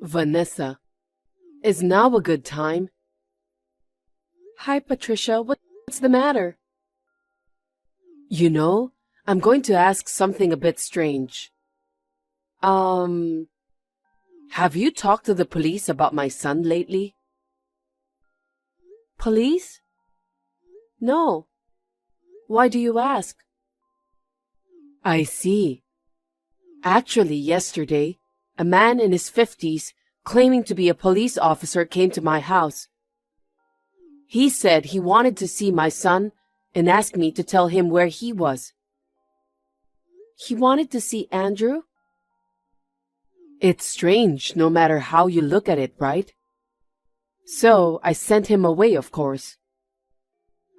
Vanessa, is now a good time? Hi, Patricia. What's the matter? You know, I'm going to ask something a bit strange. Um, have you talked to the police about my son lately? Police? No. Why do you ask? I see. Actually, yesterday, a man in his 50s claiming to be a police officer came to my house. He said he wanted to see my son and asked me to tell him where he was. He wanted to see Andrew? It's strange no matter how you look at it, right? So I sent him away, of course.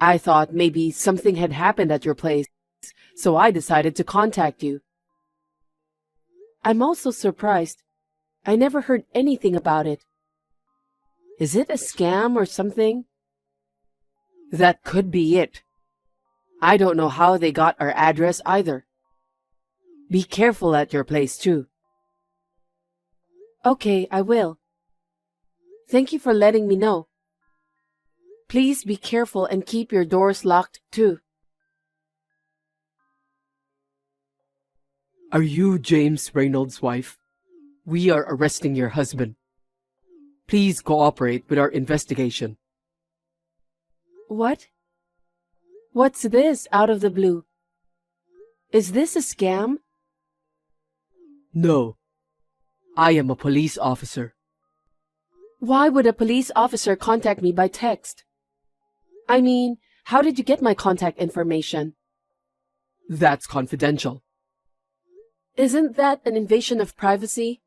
I thought maybe something had happened at your place, so I decided to contact you. I'm also surprised. I never heard anything about it. Is it a scam or something? That could be it. I don't know how they got our address either. Be careful at your place too. Okay, I will. Thank you for letting me know. Please be careful and keep your doors locked too. Are you James Reynolds' wife? We are arresting your husband. Please cooperate with our investigation. What? What's this out of the blue? Is this a scam? No. I am a police officer. Why would a police officer contact me by text? I mean, how did you get my contact information? That's confidential. Isn't that an invasion of privacy?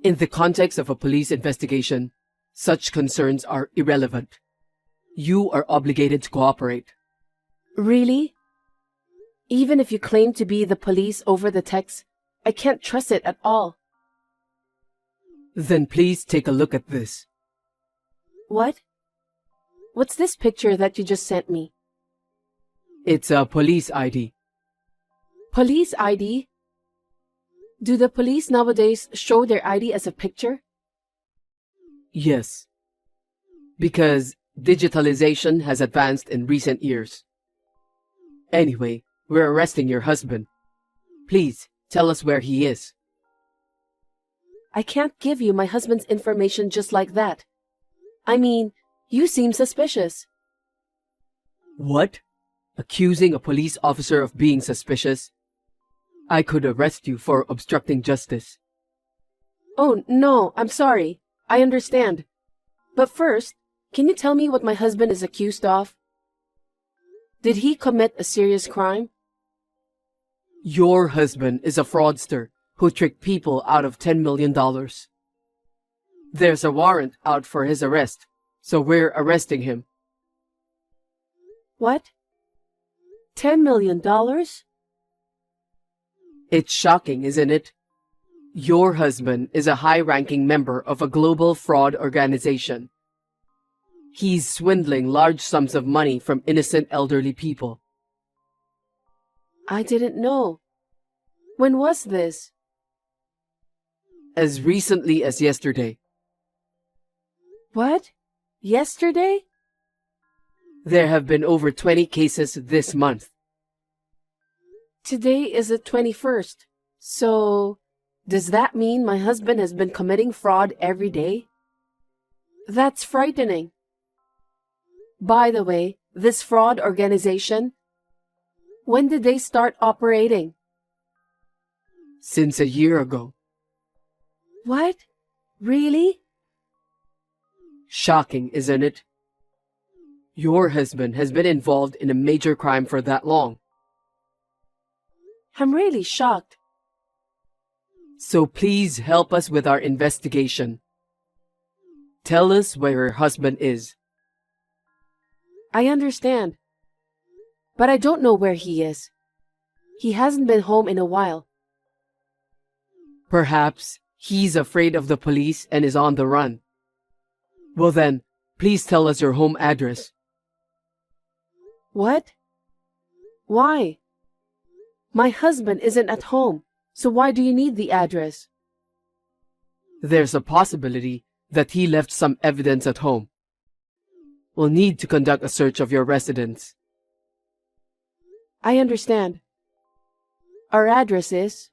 In the context of a police investigation, such concerns are irrelevant. You are obligated to cooperate. Really? Even if you claim to be the police over the text, I can't trust it at all. Then please take a look at this. What? What's this picture that you just sent me? It's a police ID. Police ID? Do the police nowadays show their ID as a picture? Yes. Because digitalization has advanced in recent years. Anyway, we're arresting your husband. Please, tell us where he is. I can't give you my husband's information just like that. I mean, you seem suspicious. What? Accusing a police officer of being suspicious? I could arrest you for obstructing justice. Oh, no, I'm sorry. I understand. But first, can you tell me what my husband is accused of? Did he commit a serious crime? Your husband is a fraudster who tricked people out of $10 million. There's a warrant out for his arrest, so we're arresting him. What? $10 million? It's shocking, isn't it? Your husband is a high-ranking member of a global fraud organization. He's swindling large sums of money from innocent elderly people. I didn't know. When was this? As recently as yesterday. What? Yesterday? There have been over 20 cases this month. Today is the 21st. So, does that mean my husband has been committing fraud every day? That's frightening. By the way, this fraud organization, when did they start operating? Since a year ago. What? Really? Shocking, isn't it? Your husband has been involved in a major crime for that long. I'm really shocked. So please help us with our investigation. Tell us where your husband is. I understand. But I don't know where he is. He hasn't been home in a while. Perhaps he's afraid of the police and is on the run. Well then, please tell us your home address. What? Why? My husband isn't at home, so why do you need the address? There's a possibility that he left some evidence at home. We'll need to conduct a search of your residence. I understand. Our address is...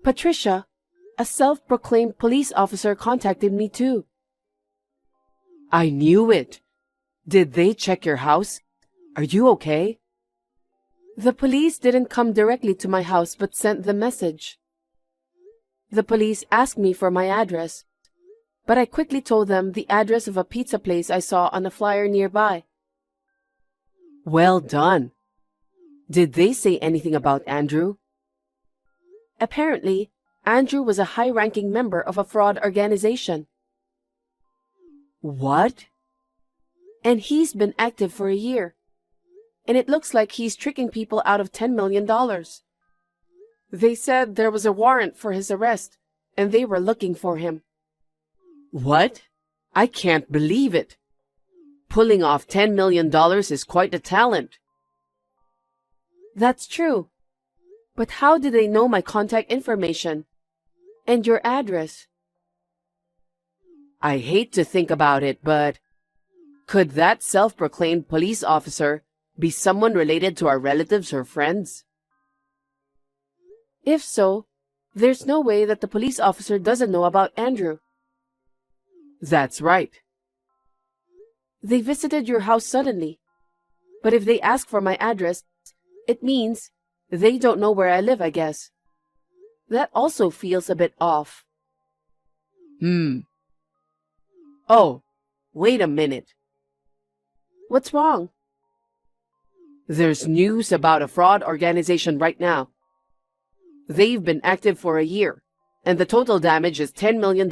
Patricia, a self-proclaimed police officer, contacted me too. I knew it. Did they check your house? Are you okay? The police didn't come directly to my house but sent the message. The police asked me for my address, but I quickly told them the address of a pizza place I saw on a flyer nearby. Well done. Did they say anything about Andrew? Apparently, Andrew was a high-ranking member of a fraud organization. What? And he's been active for a year. And it looks like he's tricking people out of $10 million. They said there was a warrant for his arrest, and they were looking for him. What? I can't believe it. Pulling off $10 million is quite a talent. That's true. But how did they know my contact information? And your address? I hate to think about it, but could that self-proclaimed police officer be someone related to our relatives or friends? If so, there's no way that the police officer doesn't know about Andrew. That's right. They visited your house suddenly. But if they ask for my address, it means they don't know where I live, I guess. That also feels a bit off. Oh, wait a minute. What's wrong? There's news about a fraud organization right now. They've been active for a year, and the total damage is $10 million.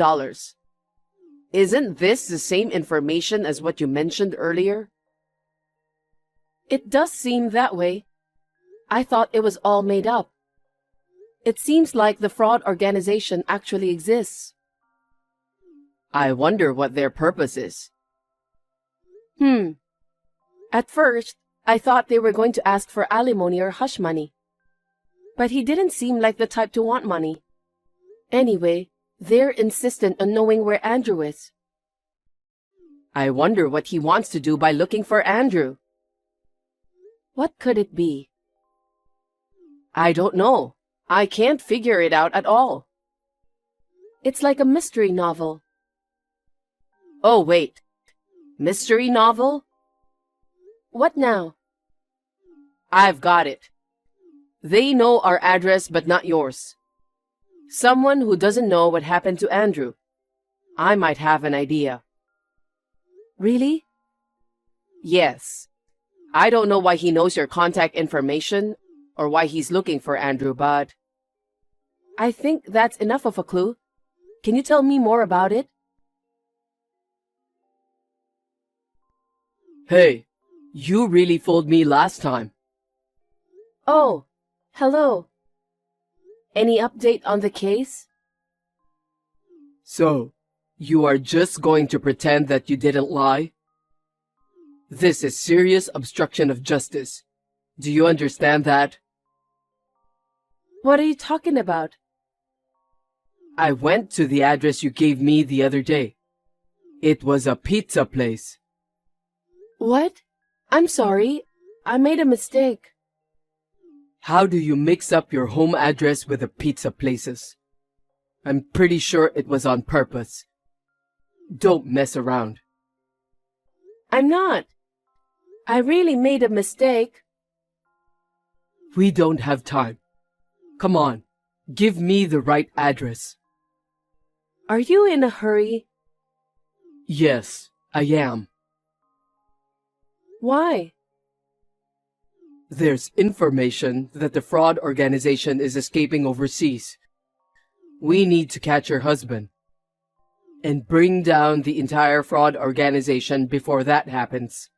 Isn't this the same information as what you mentioned earlier? It does seem that way. I thought it was all made up. It seems like the fraud organization actually exists. I wonder what their purpose is. At first, I thought they were going to ask for alimony or hush money. But he didn't seem like the type to want money. Anyway, they're insistent on knowing where Andrew is. I wonder what he wants to do by looking for Andrew. What could it be? I don't know. I can't figure it out at all. It's like a mystery novel. Oh, wait. Mystery novel? What now? I've got it. They know our address but not yours. Someone who doesn't know what happened to Andrew. I might have an idea. Really? Yes. I don't know why he knows your contact information or why he's looking for Andrew, but... I think that's enough of a clue. Can you tell me more about it? Hey, you really fooled me last time. Oh, hello. Any update on the case? So, you are just going to pretend that you didn't lie? This is serious obstruction of justice. Do you understand that? What are you talking about? I went to the address you gave me the other day. It was a pizza place. What? I'm sorry. I made a mistake. How do you mix up your home address with the pizza places? I'm pretty sure it was on purpose. Don't mess around. I'm not. I really made a mistake. We don't have time. Come on, give me the right address. Are you in a hurry? Yes, I am. Why? There's information that the fraud organization is escaping overseas. We need to catch your husband and bring down the entire fraud organization before that happens.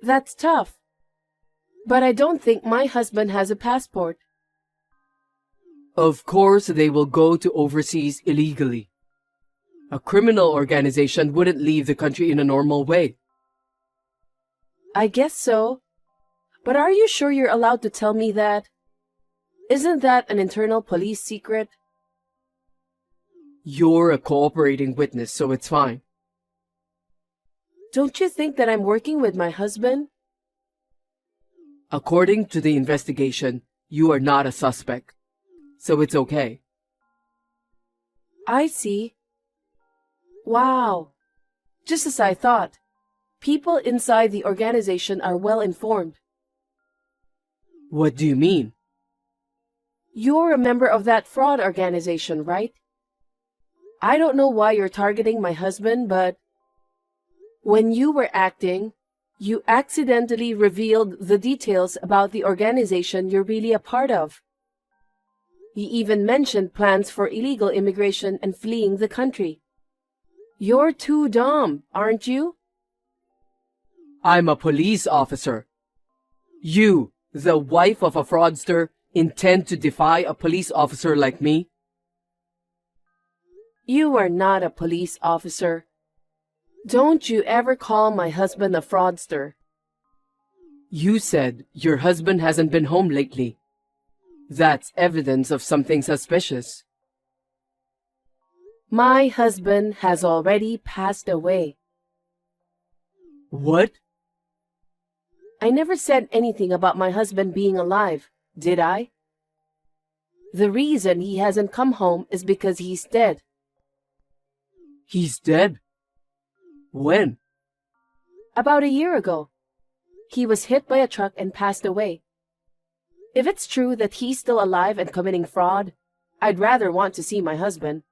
That's tough. But I don't think my husband has a passport. Of course they will go to overseas illegally. A criminal organization wouldn't leave the country in a normal way. I guess so. But are you sure you're allowed to tell me that? Isn't that an internal police secret? You're a cooperating witness, so it's fine. Don't you think that I'm working with my husband? According to the investigation, you are not a suspect, so it's okay. I see. Wow. Just as I thought. People inside the organization are well informed. What do you mean? You're a member of that fraud organization, right? I don't know why you're targeting my husband, but when you were acting, you accidentally revealed the details about the organization you're really a part of. You even mentioned plans for illegal immigration and fleeing the country. You're too dumb, aren't you? I'm a police officer. You, the wife of a fraudster, intend to defy a police officer like me? You are not a police officer. Don't you ever call my husband a fraudster. You said your husband hasn't been home lately. That's evidence of something suspicious. My husband has already passed away. What? I never said anything about my husband being alive, did I? The reason he hasn't come home is because he's dead. He's dead? When? About a year ago. He was hit by a truck and passed away. If it's true that he's still alive and committing fraud, I'd rather want to see my husband.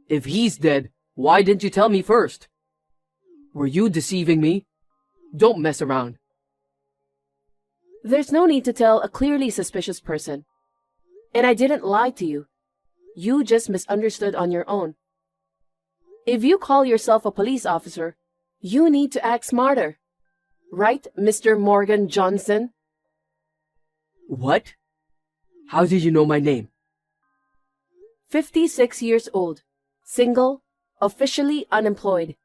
If he's dead, why didn't you tell me first? Were you deceiving me? Don't mess around. There's no need to tell a clearly suspicious person. And I didn't lie to you. You just misunderstood on your own. If you call yourself a police officer, you need to act smarter. Right, Mr. Morgan Johnson? What? How did you know my name? 56 years old, single, officially unemployed.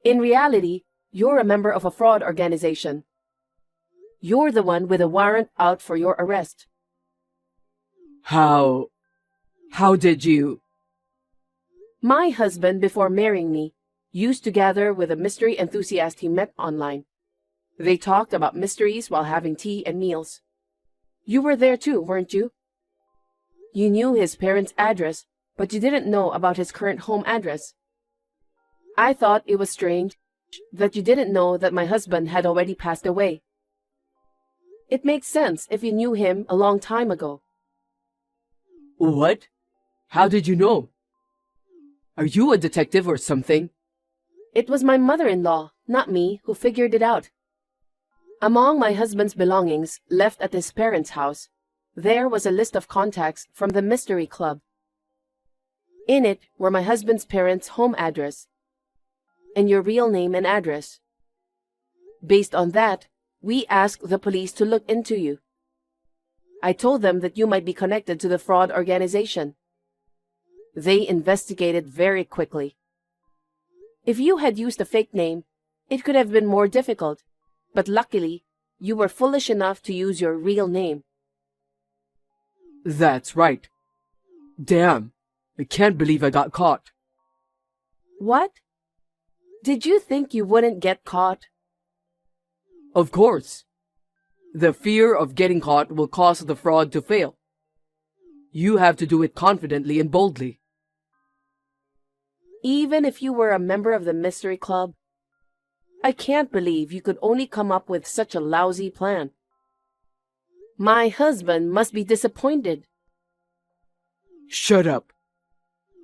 In reality, you're a member of a fraud organization. You're the one with a warrant out for your arrest. How did you? My husband, before marrying me, used to gather with a mystery enthusiast he met online. They talked about mysteries while having tea and meals. You were there too, weren't you? You knew his parents' address, but you didn't know about his current home address. I thought it was strange that you didn't know that my husband had already passed away. It makes sense if you knew him a long time ago. What? How did you know? Are you a detective or something? It was my mother-in-law, not me, who figured it out. Among my husband's belongings left at his parents' house, there was a list of contacts from the Mystery Club. In it were my husband's parents' home address and your real name and address. Based on that, we asked the police to look into you. I told them that you might be connected to the fraud organization. They investigated very quickly. If you had used a fake name, it could have been more difficult, but luckily, you were foolish enough to use your real name. That's right. Damn, I can't believe I got caught. What? Did you think you wouldn't get caught? Of course. The fear of getting caught will cause the fraud to fail. You have to do it confidently and boldly. Even if you were a member of the Mystery Club, I can't believe you could only come up with such a lousy plan. My husband must be disappointed. Shut up.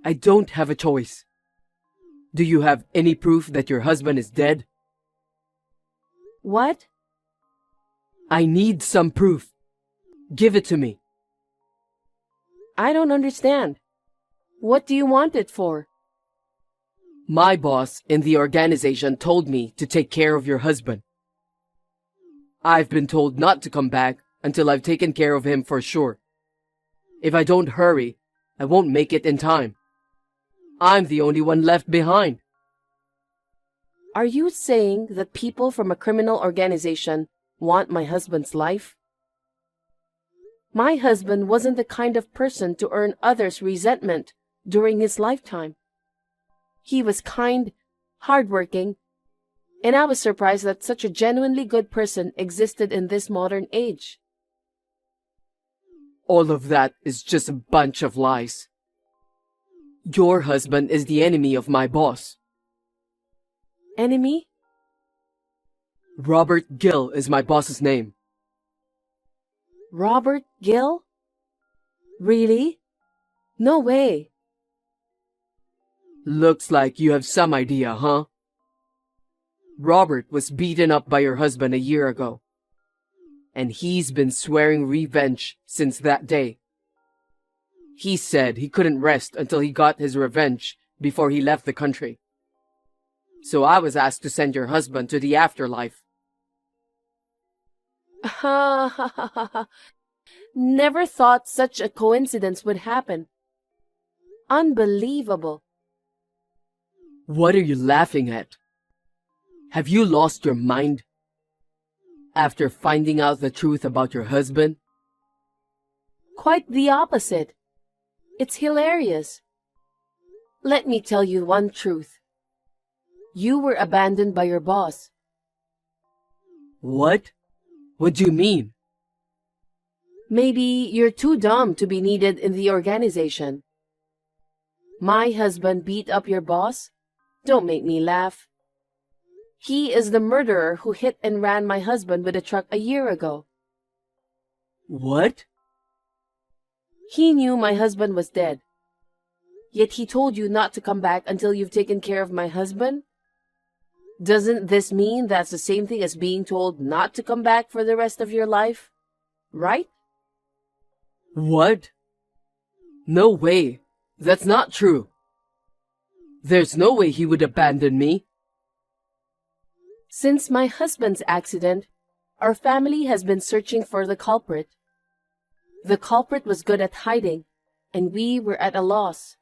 I don't have a choice. Do you have any proof that your husband is dead? What? I need some proof. Give it to me. I don't understand. What do you want it for? My boss in the organization told me to take care of your husband. I've been told not to come back until I've taken care of him for sure. If I don't hurry, I won't make it in time. I'm the only one left behind. Are you saying that people from a criminal organization want my husband's life? My husband wasn't the kind of person to earn others' resentment during his lifetime. He was kind, hardworking, and I was surprised that such a genuinely good person existed in this modern age. All of that is just a bunch of lies. Your husband is the enemy of my boss. Enemy? Robert Gill is my boss's name. Robert Gill? Really? No way. Looks like you have some idea, huh? Robert was beaten up by your husband a year ago, and he's been swearing revenge since that day. He said he couldn't rest until he got his revenge before he left the country. So I was asked to send your husband to the afterlife. Ha ha ha ha ha. Never thought such a coincidence would happen. Unbelievable. What are you laughing at? Have you lost your mind? After finding out the truth about your husband? Quite the opposite. It's hilarious. Let me tell you one truth. You were abandoned by your boss. What? What do you mean? Maybe you're too dumb to be needed in the organization. My husband beat up your boss? Don't make me laugh. He is the murderer who hit and ran my husband with a truck a year ago. What? He knew my husband was dead. Yet he told you not to come back until you've taken care of my husband? Doesn't this mean that's the same thing as being told not to come back for the rest of your life? Right? What? No way. That's not true. There's no way he would abandon me. Since my husband's accident, our family has been searching for the culprit. The culprit was good at hiding, and we were at a loss.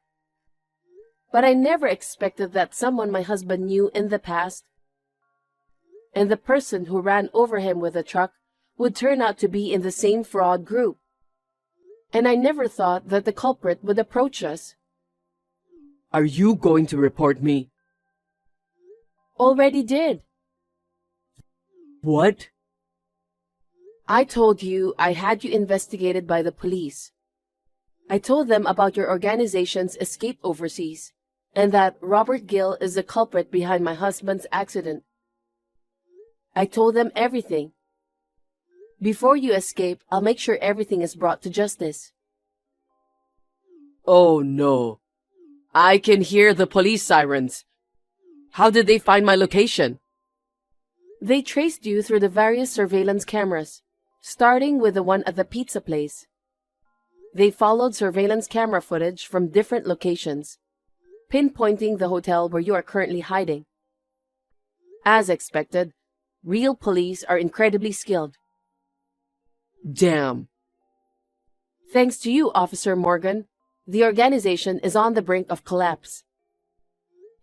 But I never expected that someone my husband knew in the past, and the person who ran over him with a truck, would turn out to be in the same fraud group. And I never thought that the culprit would approach us. Are you going to report me? Already did. What? I told you I had you investigated by the police. I told them about your organization's escape overseas, and that Robert Gill is the culprit behind my husband's accident. I told them everything. Before you escape, I'll make sure everything is brought to justice. Oh no. I can hear the police sirens. How did they find my location? They traced you through the various surveillance cameras, starting with the one at the pizza place. They followed surveillance camera footage from different locations, pinpointing the hotel where you are currently hiding. As expected, real police are incredibly skilled. Damn. Thanks to you, Officer Morgan, the organization is on the brink of collapse.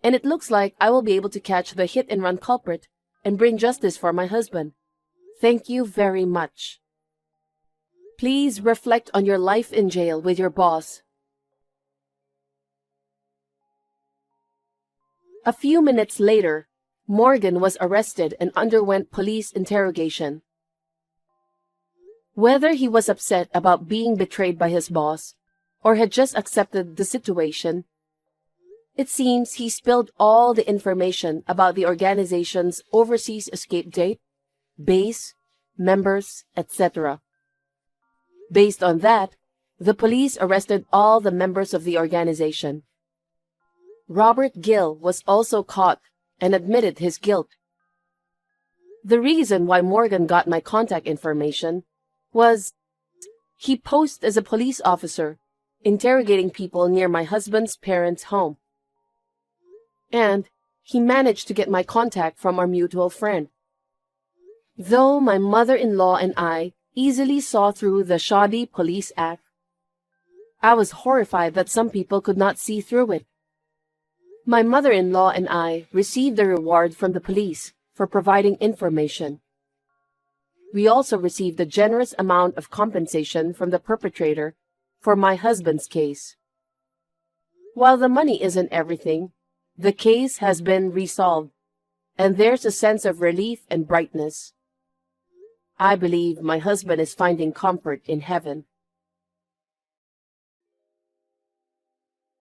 And it looks like I will be able to catch the hit-and-run culprit and bring justice for my husband. Thank you very much. Please reflect on your life in jail with your boss. A few minutes later, Morgan was arrested and underwent police interrogation. Whether he was upset about being betrayed by his boss or had just accepted the situation, it seems he spilled all the information about the organization's overseas escape date, base, members, etc. Based on that, the police arrested all the members of the organization. Robert Gill was also caught and admitted his guilt. The reason why Morgan got my contact information was he posed as a police officer interrogating people near my husband's parents' home. And he managed to get my contact from our mutual friend. Though my mother-in-law and I easily saw through the shoddy police act, I was horrified that some people could not see through it. My mother-in-law and I received a reward from the police for providing information. We also received a generous amount of compensation from the perpetrator for my husband's case. While the money isn't everything, the case has been resolved, and there's a sense of relief and brightness. I believe my husband is finding comfort in heaven.